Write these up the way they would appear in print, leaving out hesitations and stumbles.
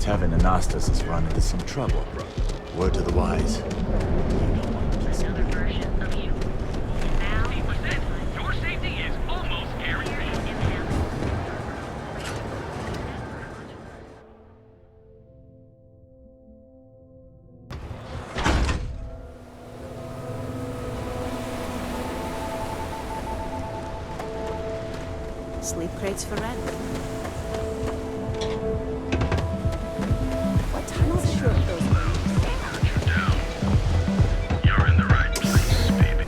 Tavern Anastas has run into some trouble. Word to the wise. Another version of you. Now, 80%. Your safety is almost guaranteed. Sleep crates for rent. What tunnels are those? You're in the right place, baby.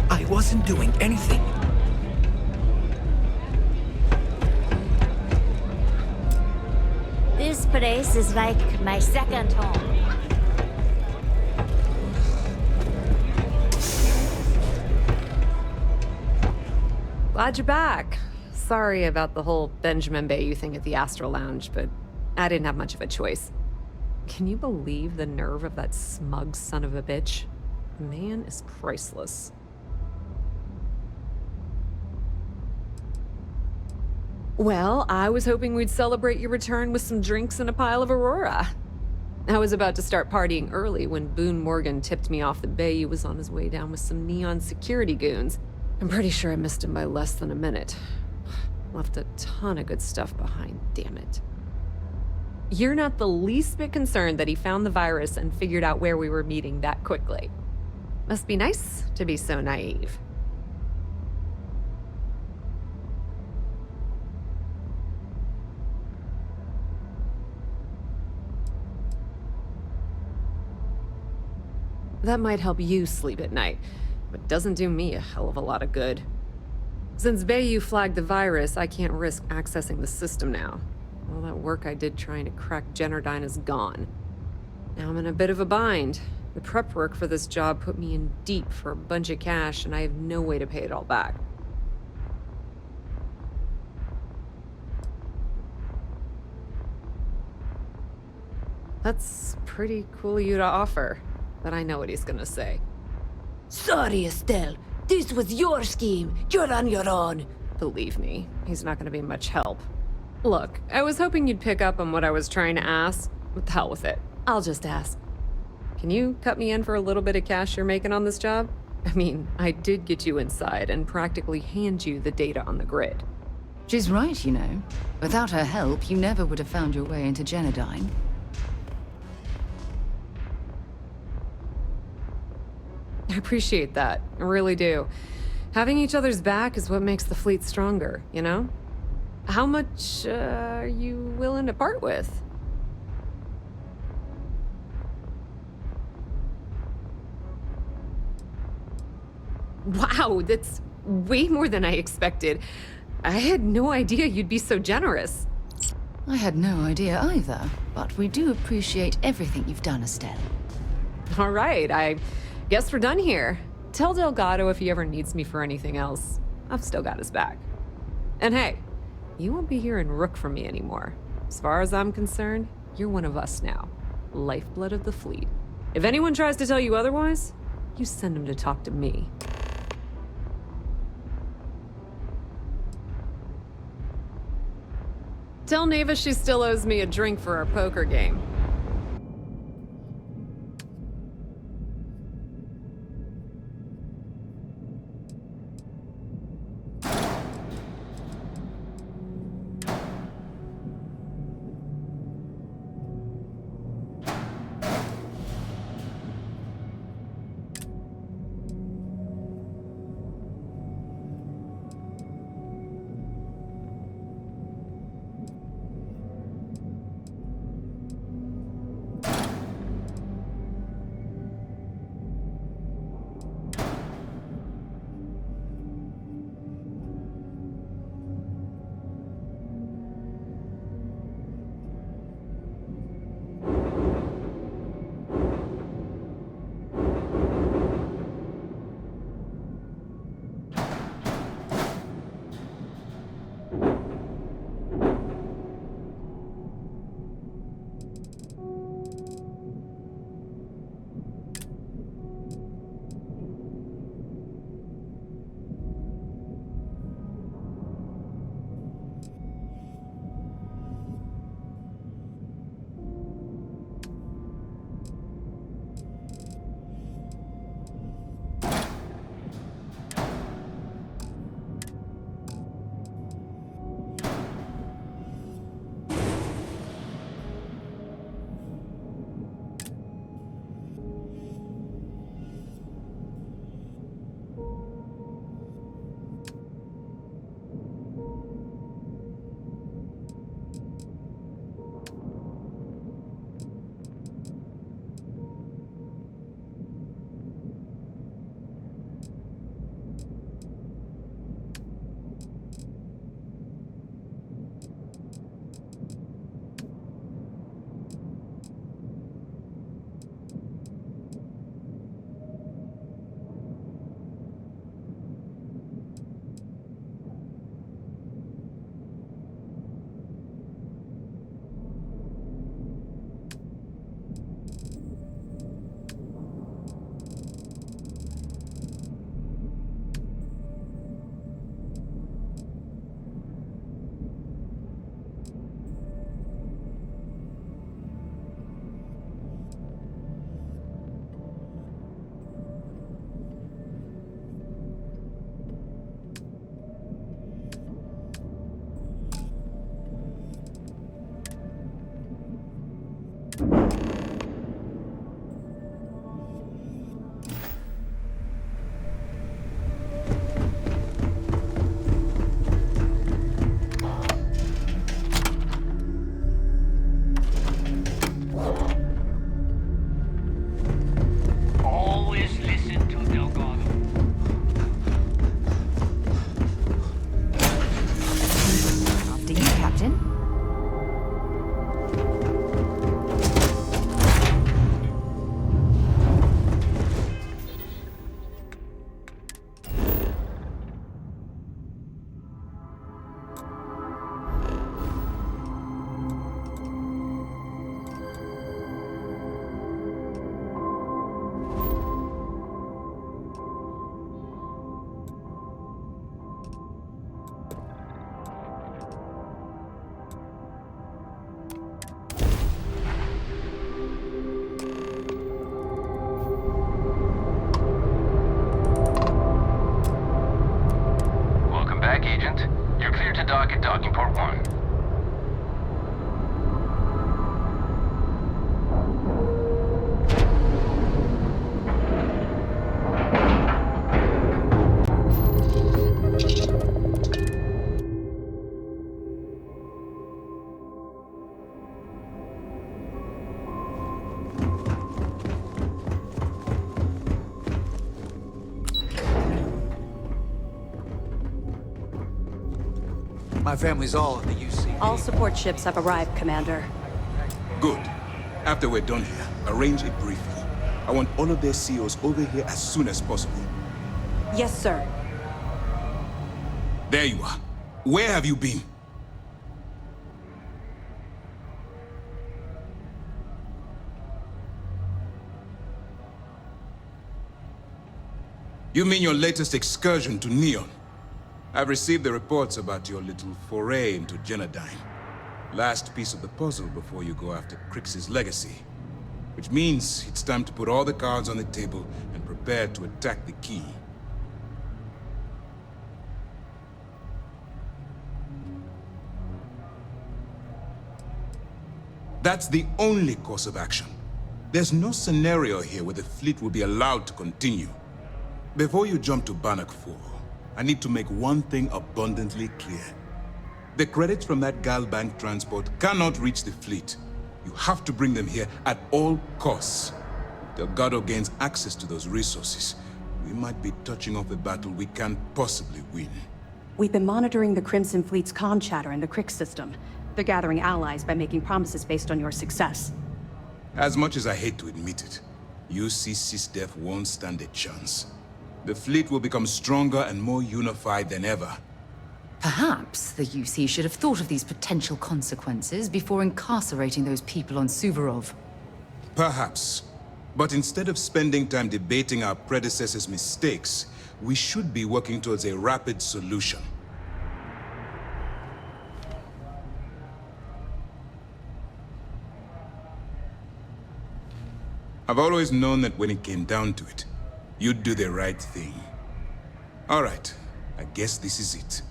I wasn't doing anything. This place is like my second home. Glad you're back. Sorry about the whole Benjamin Bayou thing at the Astral Lounge, but I didn't have much of a choice. Can you believe the nerve of that smug son of a bitch? The man is priceless. Well, I was hoping we'd celebrate your return with some drinks and a pile of Aurora. I was about to start partying early when Boone Morgan tipped me off that Bayou was on his way down with some neon security goons. I'm pretty sure I missed him by less than a minute. Left a ton of good stuff behind, damn it. You're not the least bit concerned that he found the virus and figured out where we were meeting that quickly. Must be nice to be so naive. That might help you sleep at night, but doesn't do me a hell of a lot of good. Since Bayou flagged the virus, I can't risk accessing the system now. All that work I did trying to crack Generdyne is gone. Now I'm in a bit of a bind. The prep work for this job put me in deep for a bunch of cash, and I have no way to pay it all back. That's pretty cool of you to offer, but I know what he's gonna say. Sorry, Estelle. This was your scheme. You're on your own. Believe me, he's not gonna be much help. Look, I was hoping you'd pick up on what I was trying to ask. What the hell with it? I'll just ask. Can you cut me in for a little bit of cash you're making on this job? I mean, I did get you inside and practically hand you the data on the grid. She's right, you know. Without her help, you never would have found your way into Generdyne. I appreciate that. I really do. Having each other's back is what makes the fleet stronger, you know? How much are you willing to part with? Wow, that's way more than I expected. I had no idea you'd be so generous. I had no idea either, but we do appreciate everything you've done, Estelle. All right, I guess we're done here. Tell Delgado if he ever needs me for anything else. I've still got his back. And hey, you won't be hearing Rook from me anymore. As far as I'm concerned, you're one of us now. Lifeblood of the fleet. If anyone tries to tell you otherwise, you send them to talk to me. Tell Neva she still owes me a drink for our poker game. Always listen to Delgado. After you, Captain. Welcome back, Agent. You're clear to dock at docking port 1. My family's all in the UC. All support ships have arrived, Commander. Good. After we're done here, arrange it briefly. I want all of their CEOs over here as soon as possible. Yes, sir. There you are. Where have you been? You mean your latest excursion to Neon? I've received the reports about your little foray into Genodyne. Last piece of the puzzle before you go after Crix's legacy. Which means it's time to put all the cards on the table and prepare to attack the key. That's the only course of action. There's no scenario here where the fleet will be allowed to continue. Before you jump to Bannock 4, I need to make one thing abundantly clear. The credits from that Gal Bank transport cannot reach the fleet. You have to bring them here at all costs. Delgado gains access to those resources. We might be touching off a battle we can't possibly win. We've been monitoring the Crimson Fleet's comm chatter in the Crix system. They're gathering allies by making promises based on your success. As much as I hate to admit it, UC SysDef won't stand a chance. The fleet will become stronger and more unified than ever. Perhaps the UC should have thought of these potential consequences before incarcerating those people on Suvorov. Perhaps. But instead of spending time debating our predecessors' mistakes, we should be working towards a rapid solution. I've always known that when it came down to it, you'd do the right thing. All right, I guess this is it.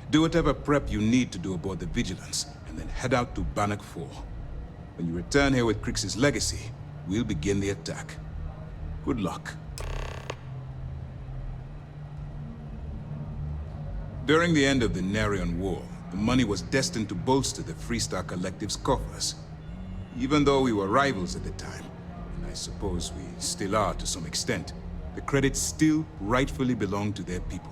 Do whatever prep you need to do aboard the Vigilance, and then head out to Bannock 4. When you return here with Crix's legacy, we'll begin the attack. Good luck. During the end of the Narion War, the money was destined to bolster the Freestar Collective's coffers. Even though we were rivals at the time, and I suppose we still are to some extent, the credits still rightfully belong to their people.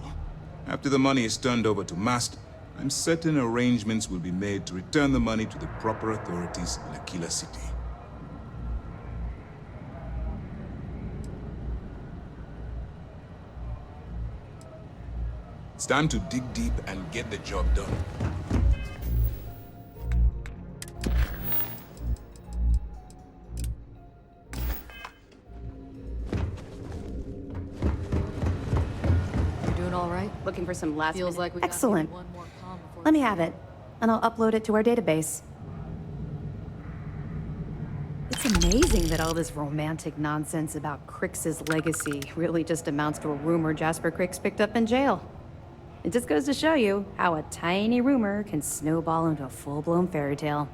After the money is turned over to Mast, I'm certain arrangements will be made to return the money to the proper authorities in Aquila City. It's time to dig deep and get the job done. Doing all right? Looking for some last Feels minute- like we got Excellent. one more call before Let me have it, and I'll upload it to our database. It's amazing that all this romantic nonsense about Crix's legacy really just amounts to a rumor Jasper Crix picked up in jail. It just goes to show you how a tiny rumor can snowball into a full-blown fairy tale.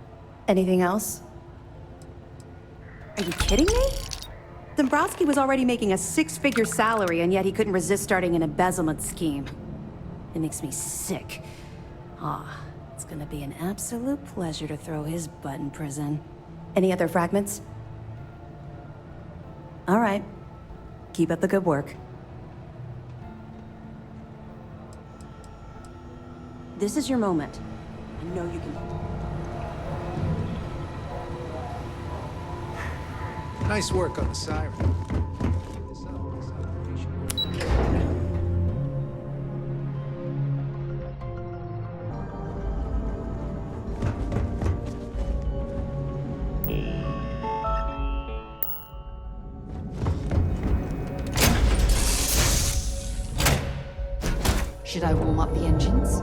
Anything else? Are you kidding me? Dombrowski was already making a six-figure salary, and yet he couldn't resist starting an embezzlement scheme. It makes me sick. It's gonna be an absolute pleasure to throw his butt in prison. Any other fragments? All right. Keep up the good work. This is your moment. I know you can. Nice work on the siren. Should I warm up the engines?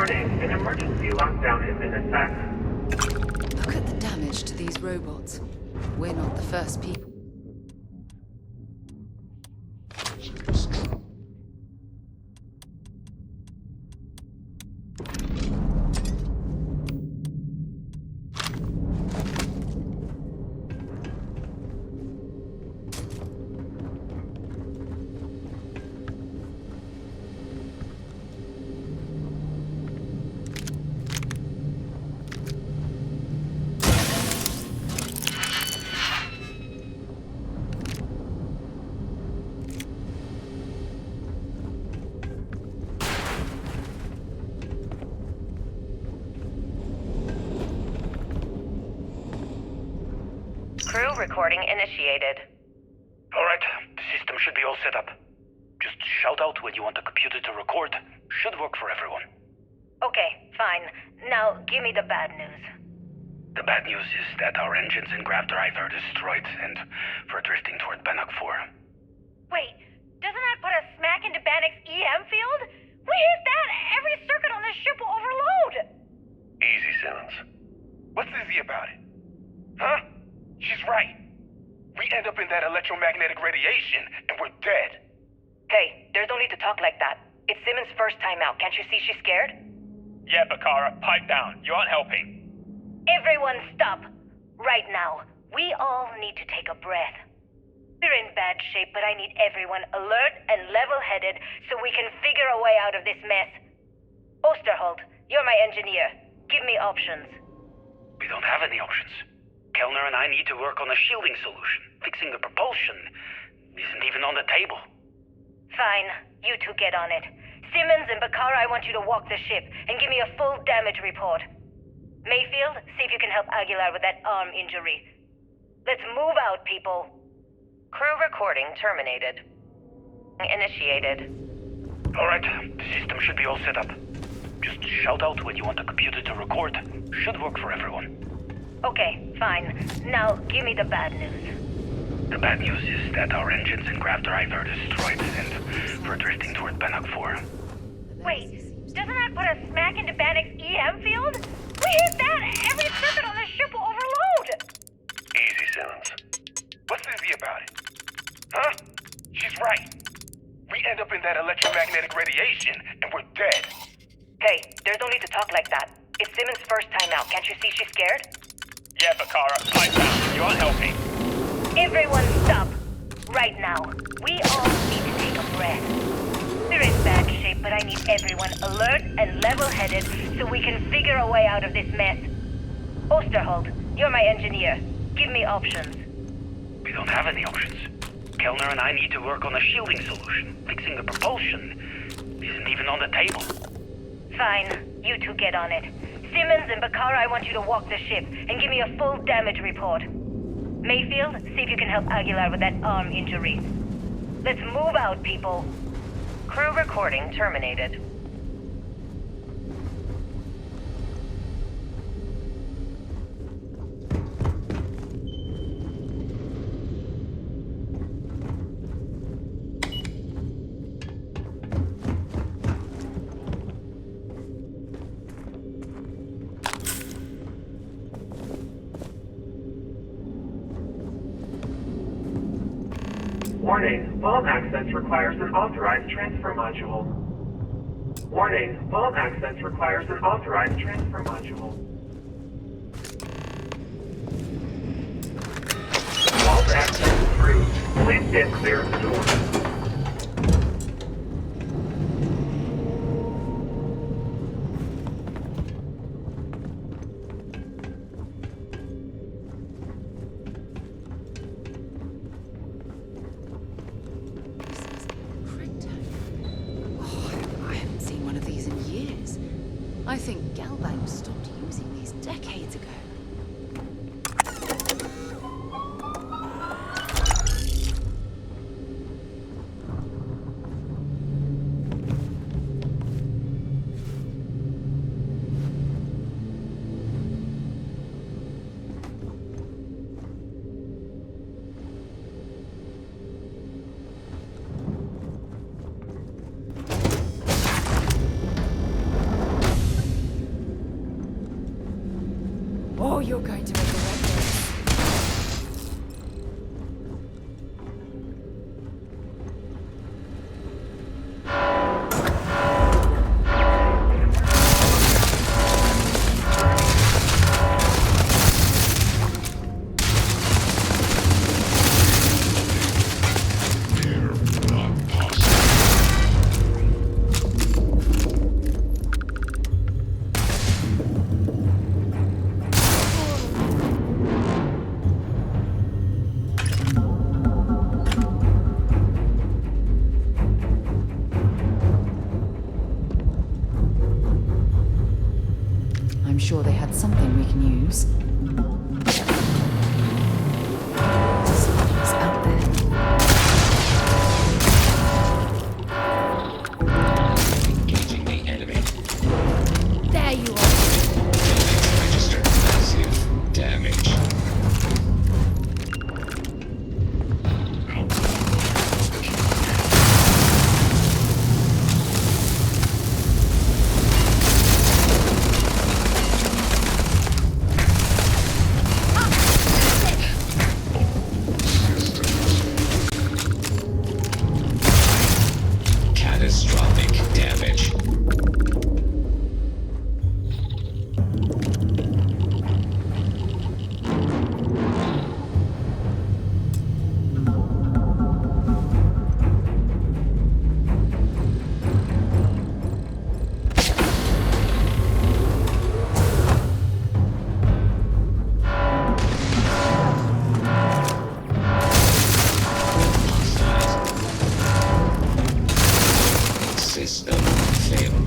Warning, an emergency lockdown is in effect. Look at the damage to these robots. We're not the first people. Crew recording initiated. Alright, the system should be all set up. Just shout out when you want the computer to record. Should work for everyone. Okay, fine. Now, give me the bad news. The bad news is that our engines and grav drive are destroyed, and we're drifting toward Bannock 4. Wait, doesn't that put us smack into Bannock's EM field? We hit that! Every circuit on this ship will overload! Easy, Simmons. What's easy about it? Huh? She's right. We end up in that electromagnetic radiation, and we're dead. Hey, there's no need to talk like that. It's Simmons' first time out. Can't you see she's scared? Yeah, Bakara, pipe down. You aren't helping. Everyone stop. Right now. We all need to take a breath. We're in bad shape, but I need everyone alert and level-headed so we can figure a way out of this mess. Osterholt, you're my engineer. Give me options. We don't have any options. Kellner and I need to work on a shielding solution. Fixing the propulsion isn't even on the table. Fine. You two get on it. Simmons and Bakara, I want you to walk the ship and give me a full damage report. Mayfield, see if you can help Aguilar with that arm injury. Let's move out, people. Crew recording terminated. Initiated. Alright, the system should be all set up. Just shout out when you want the computer to record. Should work for everyone. Okay, fine. Now, give me the bad news. The bad news is that our engines and grav drive are destroyed, and we're drifting toward Bannock 4. Wait, doesn't that put us smack into Bannock's EM field? We hit that! Every circuit on this ship will overload! Easy, Simmons. What's easy about it? Huh? She's right. We end up in that electromagnetic radiation, and we're dead. Hey, there's no need to talk like that. It's Simmons' first time out. Can't you see she's scared? Yeah, Bakara, pipe down. You aren't helping. Everyone stop. Right now. We all need to take a breath. We're in bad shape, but I need everyone alert and level-headed so we can figure a way out of this mess. Osterholt, you're my engineer. Give me options. We don't have any options. Kellner and I need to work on a shielding solution. Fixing the propulsion isn't even on the table. Fine. You two get on it. Simmons and Bakara, I want you to walk the ship and give me a full damage report. Mayfield, see if you can help Aguilar with that arm injury. Let's move out, people. Crew recording terminated. Warning, vault access requires an authorized transfer module. Warning, vault access requires an authorized transfer module. Vault access approved. Please stand clear of the door. I think Galbank stopped using these decades ago. You're going to regret this. I'm sure they had something we can use. Somebody's out there. Engaging the enemy. There you are. Register massive damage. Catastrophic damage. System failed.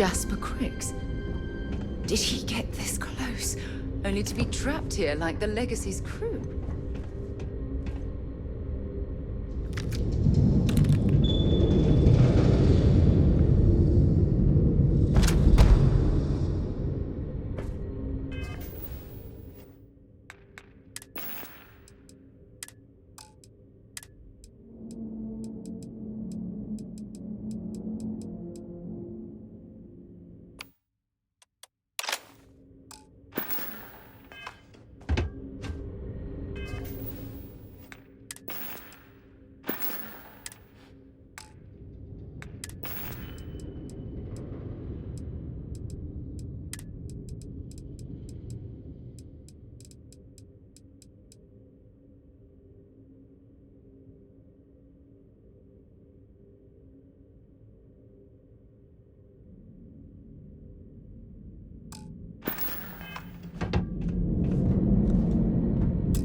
Jasper Cricks. Did he get this close, only to be trapped here like the Legacy's crew?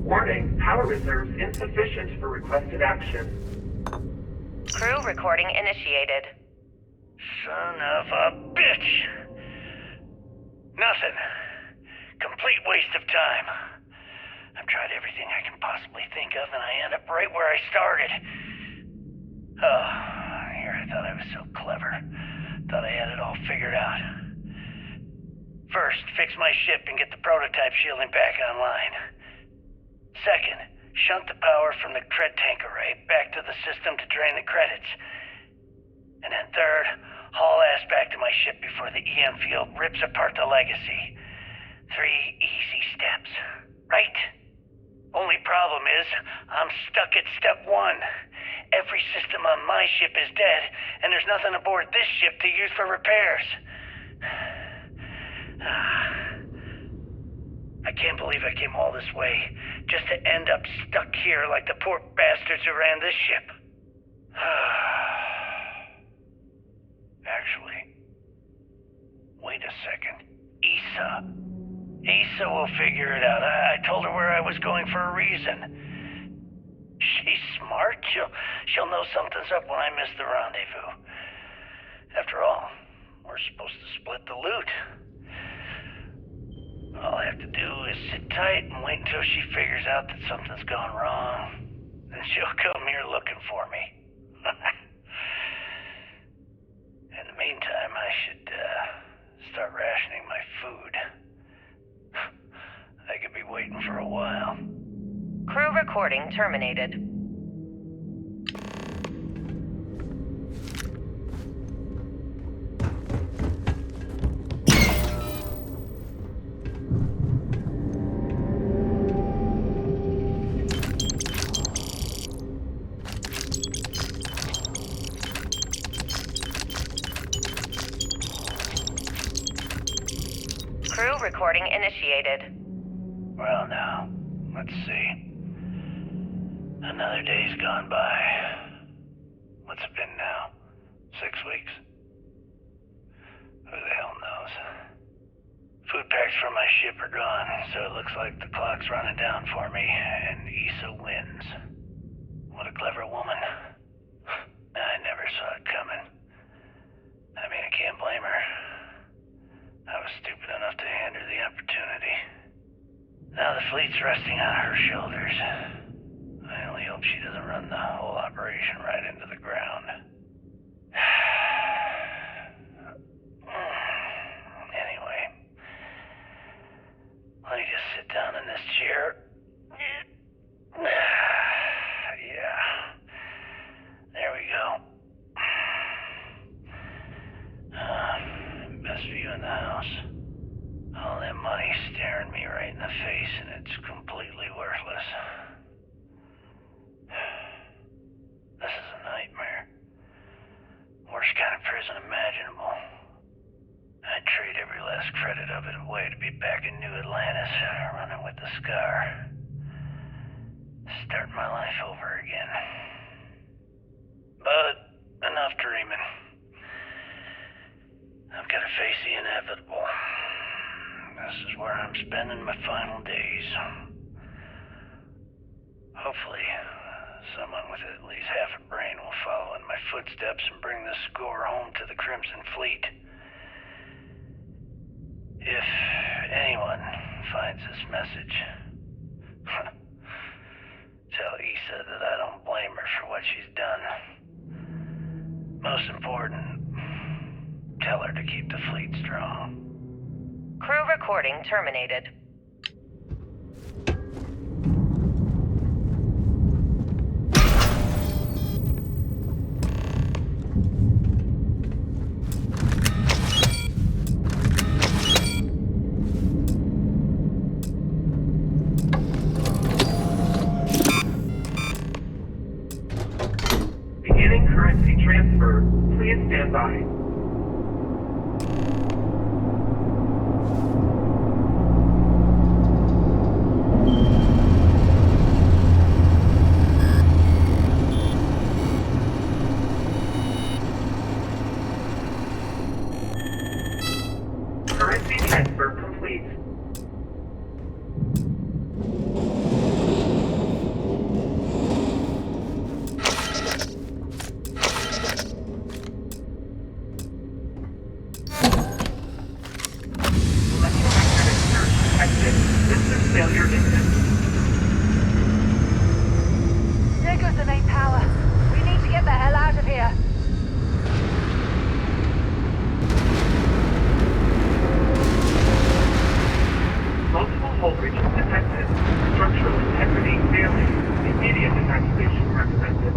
Warning, power reserves insufficient for requested action. Crew recording initiated. Son of a bitch! Nothing. Complete waste of time. I've tried everything I can possibly think of, and I end up right where I started. Oh, here I thought I was so clever. Thought I had it all figured out. First, fix my ship and get the prototype shielding back online. Second, shunt the power from the cred tank array back to the system to drain the credits. And then third, haul ass back to my ship before the EM field rips apart the Legacy. 3 easy steps, right? Only problem is, I'm stuck at step 1. Every system on my ship is dead, and there's nothing aboard this ship to use for repairs. I can't believe I came all this way, just to end up stuck here like the poor bastards who ran this ship. Actually, wait a second. Issa will figure it out. I told her where I was going for a reason. She's smart. She'll know something's up when I miss the rendezvous. After all, we're supposed to split the loot. All I have to do is sit tight and wait until she figures out that something's gone wrong. Then she'll come here looking for me. In the meantime, I should start rationing my food. I could be waiting for a while. Crew recording terminated. Crew recording initiated. Well now, let's see. Another day's gone by. What's it been now? 6 weeks? Who the hell knows? Food packs from my ship are gone, so it looks like the clock's running down for me, and Issa wins. What a clever woman. I never saw it coming. I mean, I can't blame her. I was stupid enough to hand her the opportunity. Now the fleet's resting on her shoulders. I only hope she doesn't run the whole operation right into the ground. Anyway, let me just sit down in this chair. Yeah. There we go. Best view in the house. All that money staring me right in the face, and it's completely worthless. This is a nightmare. Worst kind of prison imaginable. I'd trade every last credit of it away to be back in New Atlantis, running with the Scar. Start my life over again. But enough dreaming. I've got to face the inevitable. This is where I'm spending my final days. Hopefully, someone with at least half a brain will follow in my footsteps and bring the score home to the Crimson Fleet. If anyone finds this message, tell Issa that I don't blame her for what she's done. Most important, tell her to keep the fleet strong. Crew recording terminated. Beginning currency transfer. Please stand by. Currency transfer complete. Electromagnetic surge detected. System failure imminent. There goes the main power. We need to get the hell out of here. Multiple voltage detected. Structural integrity failing. Immediate evacuation recommended.